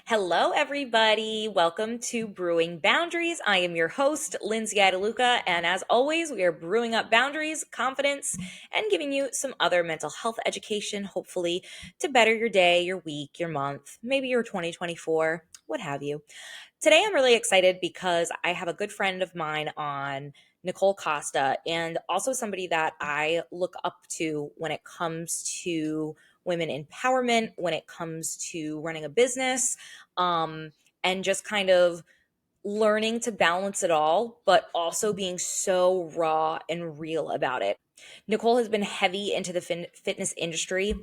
Hello, everybody. Welcome to Brewing Boundaries. I am your host, Lindsay Ideluca, and as always, we are brewing up boundaries, confidence, and giving you some other mental health education, hopefully, to better your day, your week, your month, maybe your 2024, what have you. Today, I'm really excited because I have a good friend of mine on, Nicole Costa, and also somebody that I look up to when it comes to women empowerment, when it comes to running a business, um, and just kind of learning to balance it all, but also being so raw and real about it. Nicole has been heavy into the fitness industry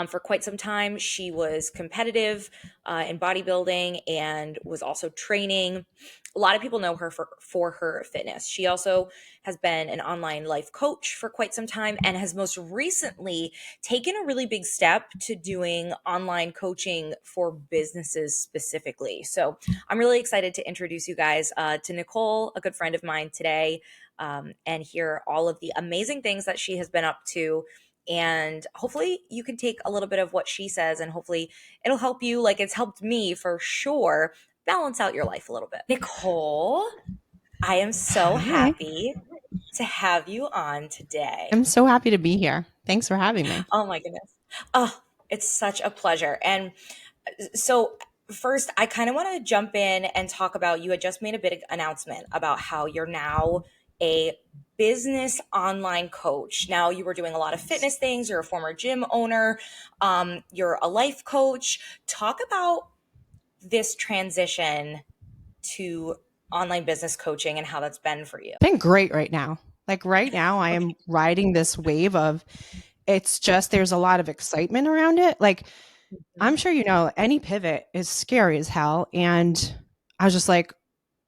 for quite some time. She was competitive in bodybuilding and was also training. A lot of people know her for her fitness. She also has been an online life coach for quite some time and has most recently taken a really big step to doing online coaching for businesses specifically. So I'm really excited to introduce you guys to Nicole, a good friend of mine today, and hear all of the amazing things that she has been up to, and hopefully you can take a little bit of what she says and hopefully it'll help you, like it's helped me for sure, balance out your life a little bit. Nicole, I am so Hi. happy to have you on today. I'm so happy to be here. Thanks for having me. Oh my goodness. Oh, it's such a pleasure. And so first, I kind of want to jump in and talk about, you had just made a big announcement about how you're now a business online coach. Now you were doing a lot of fitness things. You're a former gym owner. You're a life coach. Talk about this transition to online business coaching and how that's been for you. Been great right now. Like right now, I Okay. am riding this wave of it's just there's a lot of excitement around it. Like I'm Mhm. sure you know, any pivot is scary as hell. And I was just like,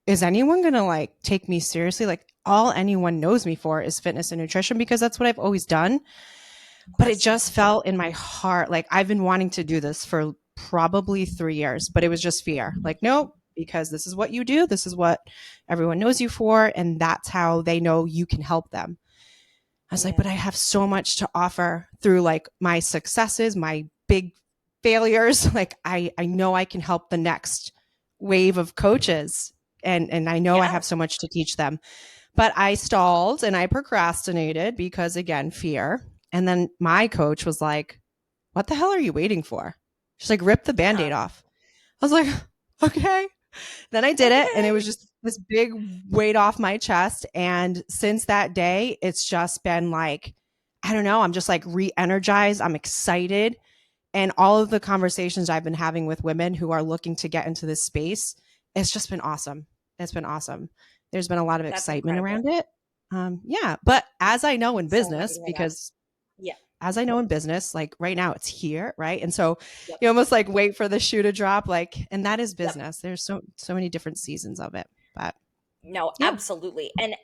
is anyone gonna like take me seriously? Like all anyone knows me for is fitness and nutrition because that's what I've always done. Of But it course. just felt in my heart like I've been wanting to do this for probably 3 years, but it was just fear. Like, nope, because this is what you do. This is what everyone knows you for. And that's how they know you can help them. I was like, but Yeah. I have so much to offer through like my successes, my big failures. Like I know I can help the next wave of coaches. And I know I Yeah. have so much to teach them. But I stalled and I procrastinated because, again, fear. And then my coach was like, what the hell are you waiting for? She's like, rip the band Yeah. aid off. I was like, okay. Then I did it. And it was Okay. just this big weight off my chest. And since that day, it's just been like, I don't know. I'm just like re energized. I'm excited. And all of the conversations I've been having with women who are looking to get into this space, it's just been awesome. It's been awesome. There's been a lot of That's excitement incredible. around it. Yeah. But as I know in So happy business, to hear that. because Yeah. as I know in business, like right now it's here, right? And so Yep. you almost like wait for the shoe to drop, like, and that is Yep. business. There's so many different seasons of it. But No, yeah. absolutely. And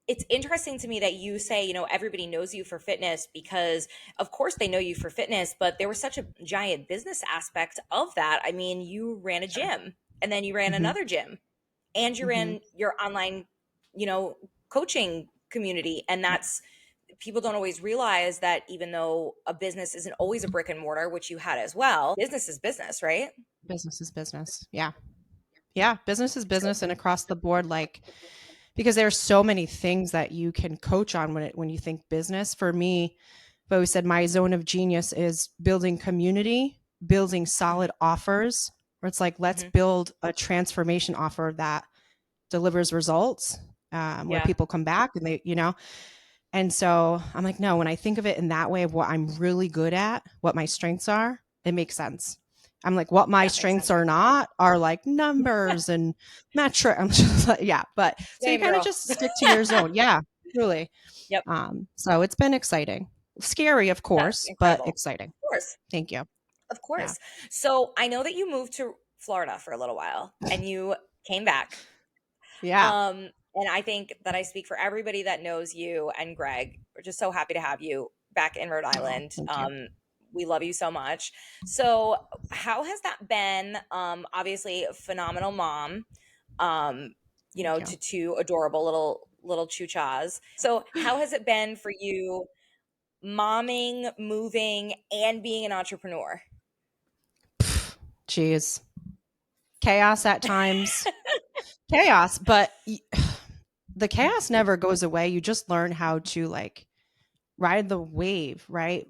it's interesting to me that you say, everybody knows you for fitness because, of course, they know you for fitness, but there was such a giant business aspect of that. I mean, you ran a Sure. gym and then you ran Hmm. another gym and you Hmm. ran your online, you know, coaching community. And that's, people don't always realize that even though a business isn't always a brick and mortar, which you had as well, business is business, right? Business is business. Yeah. Yeah. Business is So, business and across the board, like because there's so many things that you can coach on when you think business. For me, I've always said my zone of genius is building community, building mhm, solid offers, where it's like let's mhm. build a transformation offer that delivers results, where Yeah. people come back and they. And so I'm like, no, when I think of it in that way of what I'm really good at, what my strengths are, it makes sense. I'm like, what my That makes strengths sense. are not are like numbers and metric. I'm just like, yeah. But so you Same kind of girl. just stick to your zone. Yeah, truly. Yep. So it's been exciting. Scary, of That's course, but incredible. exciting. Of course. Thank you. Of Yeah. course. So I know that you moved to Florida for a little while and you came back. Yeah. And I think that I speak for everybody that knows you and Greg. We're just so happy to have you back in Rhode Oh, Island. thank you. We love you so much. So how has that been? Obviously a phenomenal mom, um, Thank you. to two adorable little choo-chas. So how has it been for you momming, moving, and being an entrepreneur? Jeez. chaos at times, chaos, but the chaos never goes away. You just learn how to like ride the wave, right?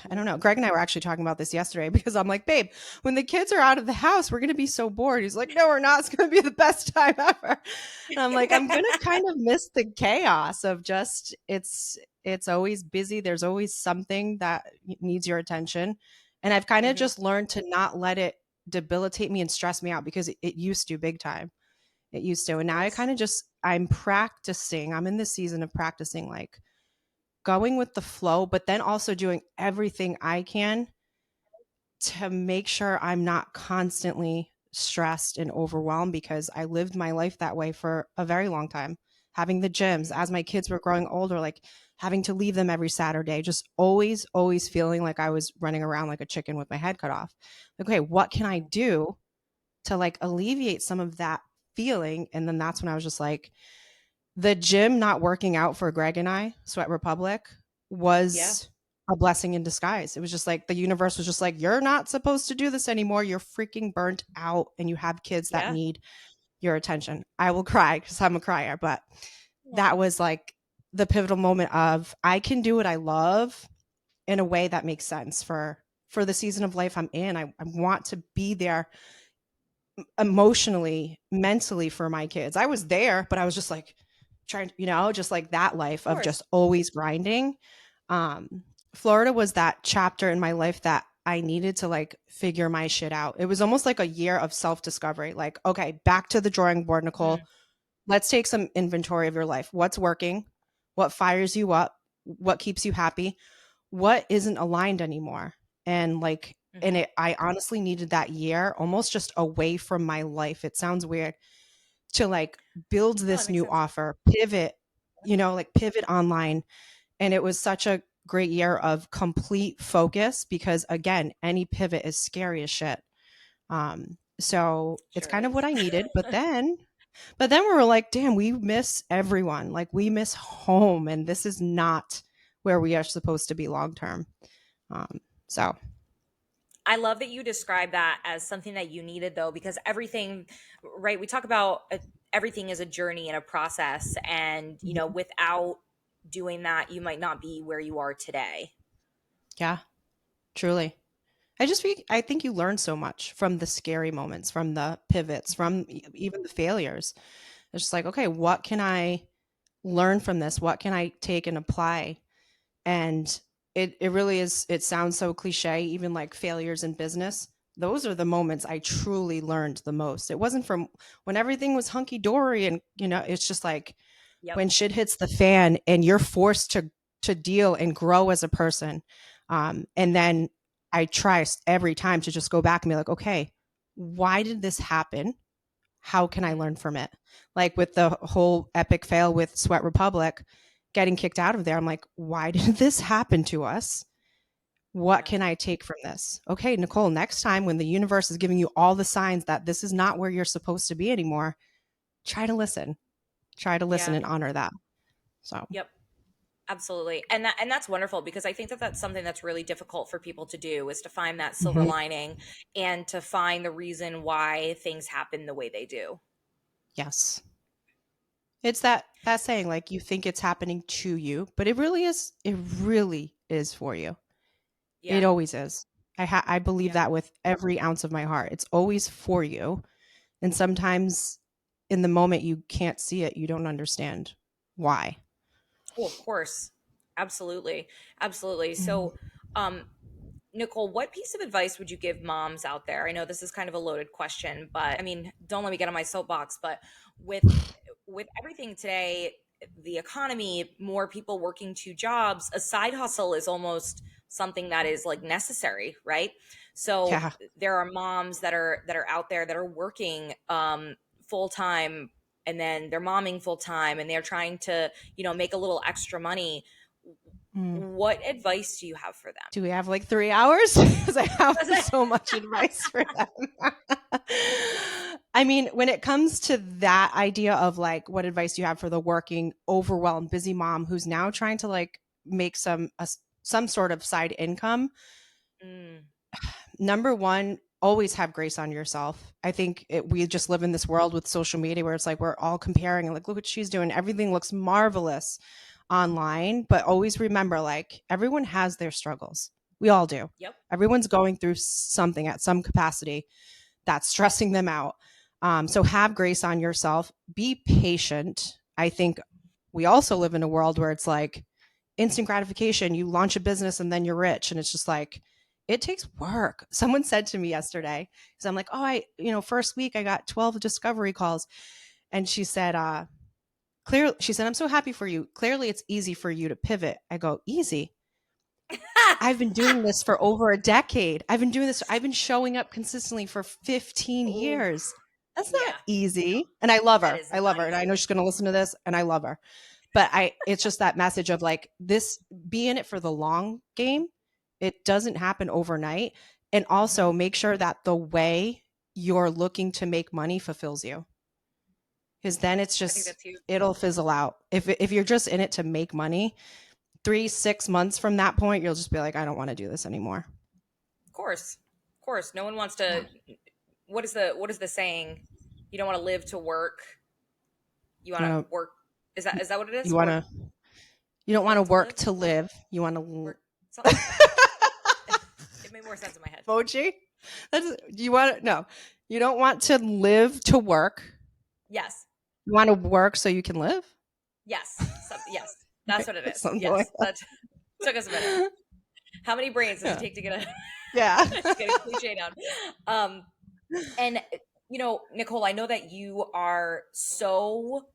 I don't know. Greg and I were actually talking about this yesterday because I'm like, babe, when the kids are out of the house, we're going to be so bored. He's like, no, we're not. It's going to be the best time ever. And I'm like, I'm going to kind of miss the chaos of just it's always busy. There's always something that needs your attention. And I've kind of Hmm. just learned to not let it debilitate me and stress me out because it used to big time. It used to. Of And now I course. kind of just I'm practicing. I'm in this season of practicing like going with the flow, but then also doing everything I can to make sure I'm not constantly stressed and overwhelmed because I lived my life that way for a very long time. Having the gyms Hmm. as my kids were growing older, like having to leave them every Saturday, just always, always feeling like I was running around like a chicken with my head cut off. Okay, what can I do to like alleviate some of that feeling? And then that's when I was just like, the gym not working out for Greg and I, Sweat Republic, Yeah. was a blessing in disguise. It was just like the universe was just like, you're not supposed to do this anymore. You're freaking burnt out and you have kids that Yeah. need your attention. I will cry because I'm a crier, but that Aw. was like the pivotal moment of I can do what I love in a way that makes sense for the season of life I'm in. I want to be there emotionally, mentally for my kids. I was there, but I was just like trying, just like that Of life of course. just always grinding. Um, Florida was that chapter in my life that I needed to like figure my shit out. It was almost like a year of self discovery. Like, okay, back to the drawing board, Nicole. Mm. Let's take some inventory of your life. What's working? What fires you up? What keeps you happy? What isn't aligned anymore? And like, and Hmm. it, I honestly needed that year almost just away from my life. It sounds weird to like build No, that this makes new sense. offer, pivot, like pivot online. And it was such a great year of complete focus because again, any pivot is scary as shit. So it's Sure kind of what is. I needed. But then we were like, damn, we miss everyone. Like we miss home and this is not where we are supposed to be long term. So I love that you describe that as something that you needed, though, because everything, right? We talk about everything is a journey and a process. And, mhm. without doing that, you might not be where you are today. Yeah, truly. I think you learn so much from the scary moments, from the pivots, Mhm. from even the failures. It's just like, okay, what can I learn from this? What can I take and apply? And it really is, it sounds so cliche, even like failures in business. Those are the moments I truly learned the most. It wasn't from when everything was hunky dory and it's just like Yep. when shit hits the fan and you're forced to deal and grow as a person. And Hmm. then I try every time to just go back and be like, okay, why did this happen? How can I Hmm. learn from it? Like with the whole epic fail with Sweat Republic, getting kicked out of there, I'm like, why did this happen to us? What Yeah. can I take from this? Okay, Nicole, next time when the universe is giving you all the signs that this is not where you're supposed to be anymore, try to listen. Try to listen Yeah. and honor that. So, Yep. Absolutely. And that's wonderful because I think that that's something that's really difficult for people to do is to find that silver mhm, lining and to find the reason why things happen the way they do. yes. It's that saying like you think it's happening to you, but it really is for you. It Yeah. always is. I believe Yeah. that with every ounce of my heart. It's always for you. And sometimes in the moment you can't see it, you don't understand why. Oh, of course. Absolutely. Absolutely. Mhm. So, um, Nicole, what piece of advice would you give moms out there? I know this is kind of a loaded question, but I mean, don't let me get on my soapbox, but with everything today, the economy, more people working two jobs, a side hustle is almost something that is like necessary, right? So Yeah. there are moms that are out there that are working full time and then they're momming full time and they're trying to, make a little extra money. Mm. What advice do you have for Do we have like 3 hours? Because I have them? so much advice for them. I mean, when it comes to that idea of like, what advice do you have for the working, overwhelmed, busy mom who's now trying to like make some sort of side income? Mm. Number one, always have grace on yourself. I think we just live in this world with social media where it's like we're all comparing and like, look what she's doing. Everything looks marvelous online, but always remember like everyone has their struggles. We all do. Yep. Everyone's going through something at some capacity that's stressing them out. So have grace on yourself. Be patient. I think we also live in a world where it's like instant gratification. You launch a business and then you're rich. And it's just like, it takes work. Someone said to me yesterday, because I'm like, oh, first week I got 12 discovery calls. And she said, she said, I'm so happy for you. Clearly it's easy for you to pivot. I go, easy. I've been doing this for over a decade. I've been showing up consistently for 15 Oh, years. That's not yeah. easy. And I love That her. is I love not her. And I know easy. she's going to listen to this and I love her. But it's just that message of like this, be in it for the long game. It doesn't happen overnight. And also Mhm. make sure that the way you're looking to make money fulfills you. Because then I think that's huge. it'll fizzle out. If you're just in it to make money, 3-6 months from that point, you'll just be like, I don't want to do this anymore. Of course. Of course. No one wants Yeah. to what is the saying? You don't want to live to work. You want You to want work. Is that what it you is? want Work to you don't want to work to work live? to live. You want to Work something like that. It made more sense in my head. Moji? You want to no. You don't want to live to work. Yes. You want to work so you can live? Yes. Yes. That's what it is. Something like Yes. That took us a minute. that. How many brains does it Yeah. take to get a Yeah. to get a cliche down? Um, and Nicole, I know that you are so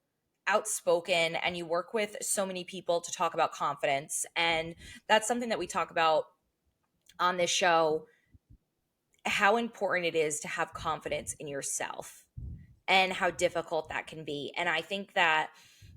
outspoken and you work with so many people to talk about confidence, and that's something that we talk about on this show, how important it is to have confidence in yourself and how difficult that can be. And I think that,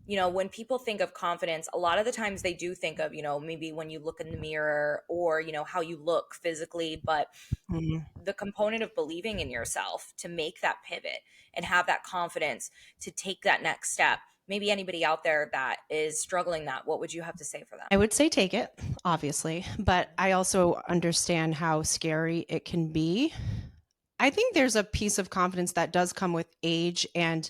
when people think of confidence, a lot of the times they do think of, maybe when you look in the mirror or, how you look physically, but Mhm. the component of believing in yourself to make that pivot and have that confidence to take that next step. Maybe anybody out there that is struggling that, what would you have to say for them? I would say take it, obviously, but I also understand how scary it can be. I think there's a piece of confidence that does come with age and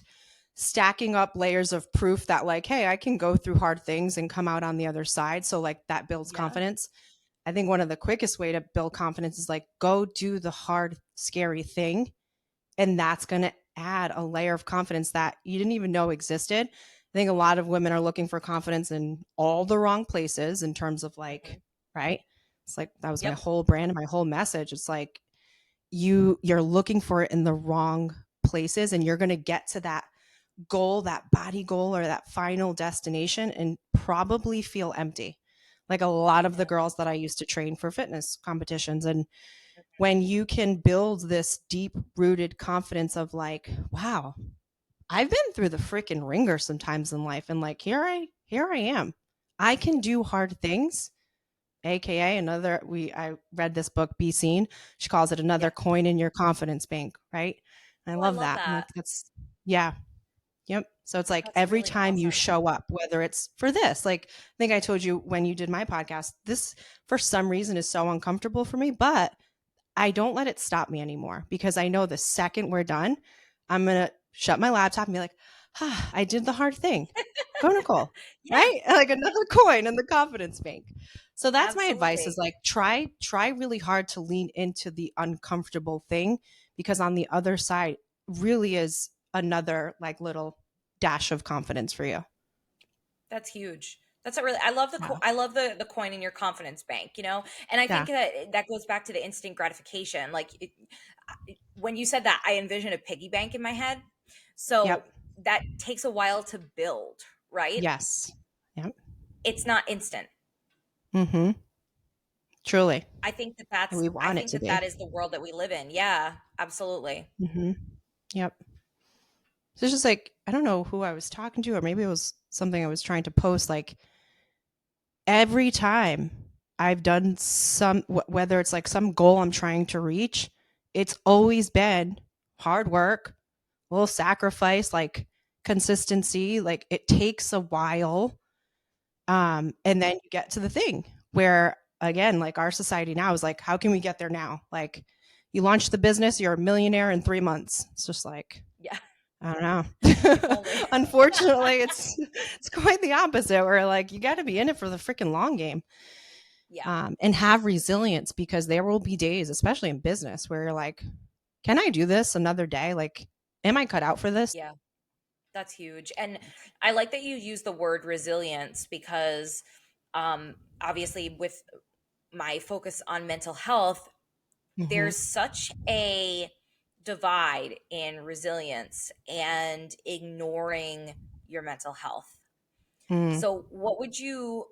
stacking up layers of proof that like, hey, I can go through hard things and come out on the other side. So like that builds Yeah. confidence. I think one of the quickest way to build confidence is like go do the hard, scary thing. And that's going to add a layer of confidence that you didn't even know existed. I think a lot of women are looking for confidence in all the wrong places in terms of like, Mhm. right? It's like that was my Yep. whole brand and my whole message. It's like you're looking for it in the wrong places and you're going to get to that goal, that body goal or that final destination and probably feel empty. Like a lot of the Mhm. girls that I used to train for fitness competitions. And when you can build this deep rooted confidence of like, wow, I've been through the freaking ringer sometimes in life and like here I am. I can do hard things, aka another I read this book Be Seen. She calls it another Yep. coin in your confidence bank, right? And I Oh, I love love that. I'm like that. that's yeah. Yep. So it's like That's every really time you awesome. show up, whether it's for this, like I think I told you when you did my podcast, this for some reason is so uncomfortable for me, but I don't let it stop me anymore because I know the second we're done, I'm going to shut my laptop and be like, I did the hard thing. Go, Nicole. Yeah, Right? Like another coin in the confidence bank. So that's my advice is absolutely. like try really hard to lean into the uncomfortable thing because on the other side really is another like little dash of confidence for you. That's huge. That's a really I love Yeah. I love the coin in your confidence bank, And I Yeah. think that goes back to the instant gratification. Like when you said that, I envisioned a piggy bank in my head. So Yep. that takes a while to build, right? Yes. Yep. It's not instant. Mhm. Truly. And we I want it think to that be. that is the world that we live in. Yeah, absolutely. Mhm. Yep. So it's just like I don't know who I was talking to, or maybe it was something I was trying to post. Like every time I've done whether it's like some goal I'm trying to reach, it's always been hard work, a little sacrifice, like consistency. Like it takes a while, and then you get to the thing where again, like our society now is like, how can we get there now? Like You launch the business, you're a millionaire in 3 months. It's just like, Yeah. I don't know. If only. Unfortunately, it's quite the opposite. Where like you got to be in it for the freaking long game, Yeah. and have resilience because there will be days, especially in business, where you're like, "Can I do this another day? Like, am I cut out for this?" Yeah. That's huge. And I like that you use the word resilience because obviously with my focus on mental health, Hmm. there's such a divide in resilience and ignoring your mental health. Mm. So what would you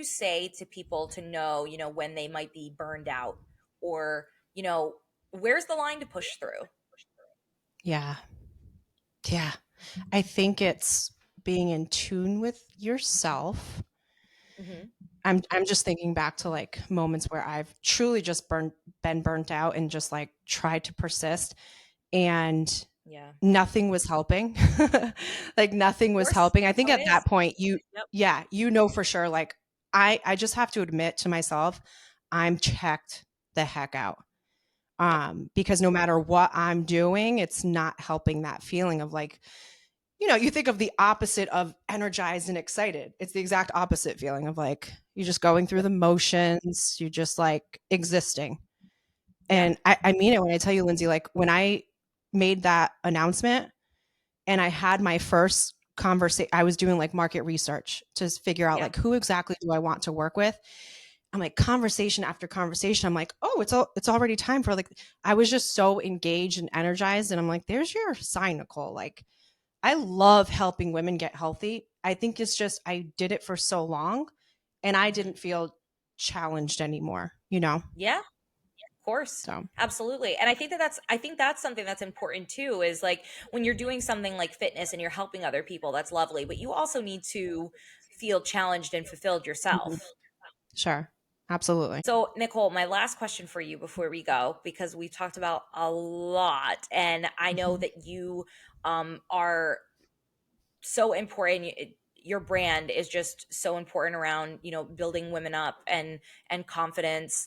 say to people to know, when they might be burned out or, where's the line to push through? Yeah, yeah. I think it's being in tune with yourself. Hmm. I'm just thinking back to like moments where I've truly just been burnt out and just like tried to persist, and Yeah. Of nothing was helping. Like nothing was course, helping. I that's think how it at is. that point you Yep. yeah, you know for sure like I just have to admit to myself I'm checked the heck out. Yep. Because no matter what I'm doing, it's not helping that feeling of like, you think of the opposite of energized and excited. It's the exact opposite feeling of like you're just going through Yep. the motions, you're just like existing. Yeah. And I mean it when I tell you, Lindsay, like when I made that announcement and I had my first conversation, I was doing like market research to figure out Yeah. like who exactly do I want to work with. I'm like conversation after conversation. I'm like, oh, it's already time for like I was just so engaged and energized. And I'm like, there's your sign, Nicole. Like I love helping women get healthy. I think it's just I did it for so long and I Hmm. didn't feel challenged anymore. Yeah. Of course. So Absolutely. And I think that's something that's important too is like when you're doing something like fitness and you're helping other people, that's lovely, but you also need to feel challenged and fulfilled mhm, yourself. sure. Absolutely. So, Nicole, my last question for you before we go, because we've talked about a lot, and I know Mhm. that you are so important. Your brand is just so important around building women up and confidence.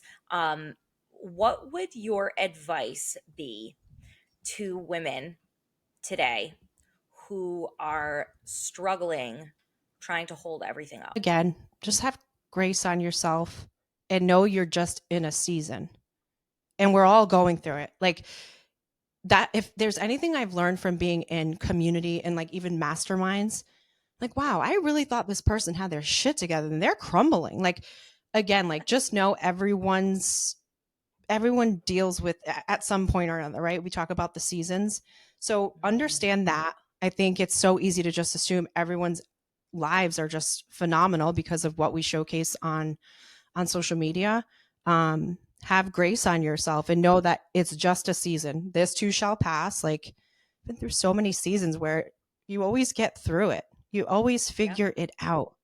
What would your advice be to women today who are struggling trying to hold everything up? Again, just have grace on yourself and know you're just in a season and we're all going through it. Like that, if there's anything I've learned from being in community and like even masterminds, like, Yeah. wow, I really thought this person had their shit together and they're crumbling. Like, again, like just know everyone deals with at some point or another, right? We talk about the seasons. So Mhm. understand that. I think it's so easy to just assume everyone's lives are just phenomenal because of what we showcase on social media. Have grace on yourself and know that it's just a season. This too shall pass. Like I've been through so many seasons where you always get through it. You always Yeah. figure it out.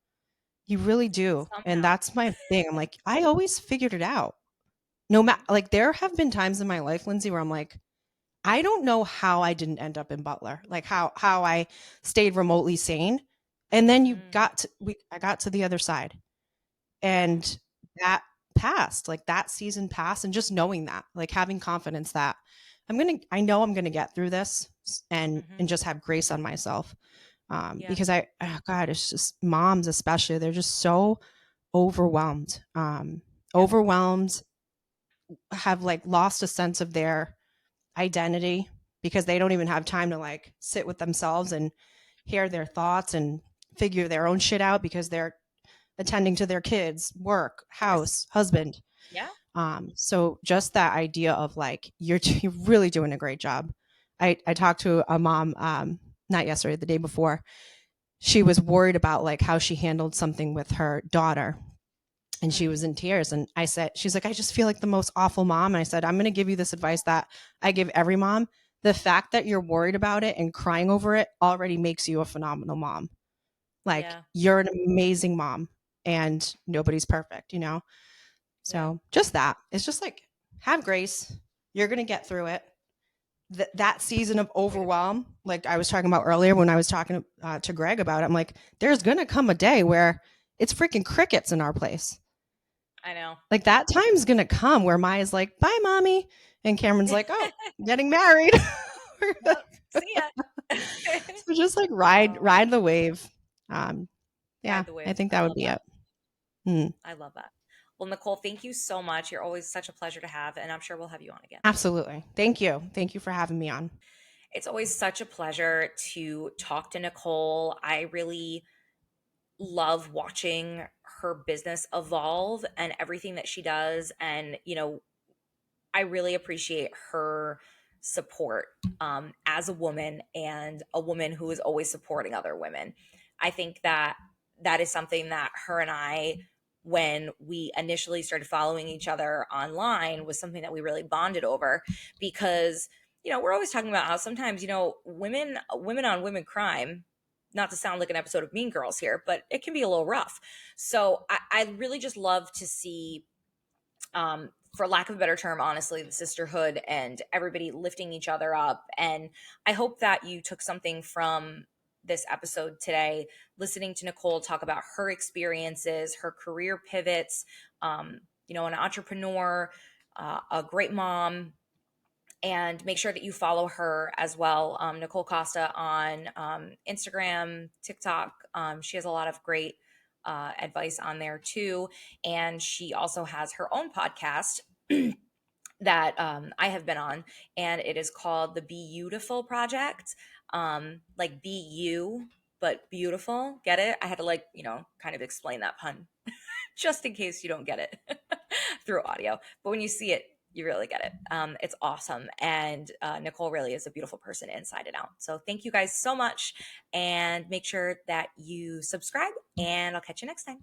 You really do. And Somehow. that's my thing. I'm like, I always figured it out. No matter like there have been times in my life, Lindsay, where I'm like, I don't know how I didn't end up in Butler. Like how I stayed remotely sane. And then Mm, I got to the other side yeah. and that passed, like that season passed, and just knowing that, like having confidence that I know I'm gonna get through this and Hmm. just have grace on myself. Yeah. Because oh God, it's just moms especially, they're just so overwhelmed. Yep. Overwhelmed, have like lost a sense of their identity because they don't even have time to like sit with themselves and hear their thoughts and figure their own shit out because they're attending to their kids, work, Of course. house, husband. Yeah. So just that idea of like you're really doing a great job. I talked to a mom not yesterday, the day before. She was worried about like how she handled something with her daughter and she Mm, was in tears and I said she's like I just feel like the most awful mom and I said I'm going to give you this advice that I give every mom. The fact that you're worried about it and crying over it already makes you a phenomenal mom. Like yeah. you're an amazing mom and nobody's perfect. Yeah. So just that. It's just like have grace. You're going to get through it. That season of Way to go. overwhelm, like I was talking about earlier when I was talking to Greg about it, I'm like, there's going to come a day where it's freaking crickets in our place. I know. Like that time's going to come where Maya's like, bye, mommy. And Cameron's like, oh, getting married. Yep. See ya. So just like Oh, ride the wave. Yeah, ride the I wave. think I that would love be that. it. Mm, I love that. Well, Nicole, thank you so much. You're always such a pleasure to have, and I'm sure we'll have you on again. absolutely. Thank you. Thank you for having me on. It's always such a pleasure to talk to Nicole. I really love watching her business evolve and everything that she does. And, I really appreciate her support as a woman and a woman who is always supporting other women. I think that that is something that her and I, when we initially started following each other online, was something that we really bonded over because we're always talking about how sometimes women on women crime. Not to sound like an episode of Mean Girls here, but it can be a little rough. So I really just love to see for lack of a better term, honestly, the sisterhood and everybody lifting each other up. And I hope that you took something from this episode today, listening to Nicole talk about her experiences, her career pivots, an entrepreneur, a great mom, and make sure that you follow her as well, Nicole Costa on Instagram, TikTok. She has a lot of great advice on there too, and she also has her own podcast that I have been on, and it is called the Be Beautiful Project. Like be you, but beautiful. Get it? I had to kind of explain that pun just in case you don't get it through audio. But when you see it, you really get it. It's awesome. And Nicole really is a beautiful person inside and out. So thank you guys so much. And make sure that you subscribe, and I'll catch you next time.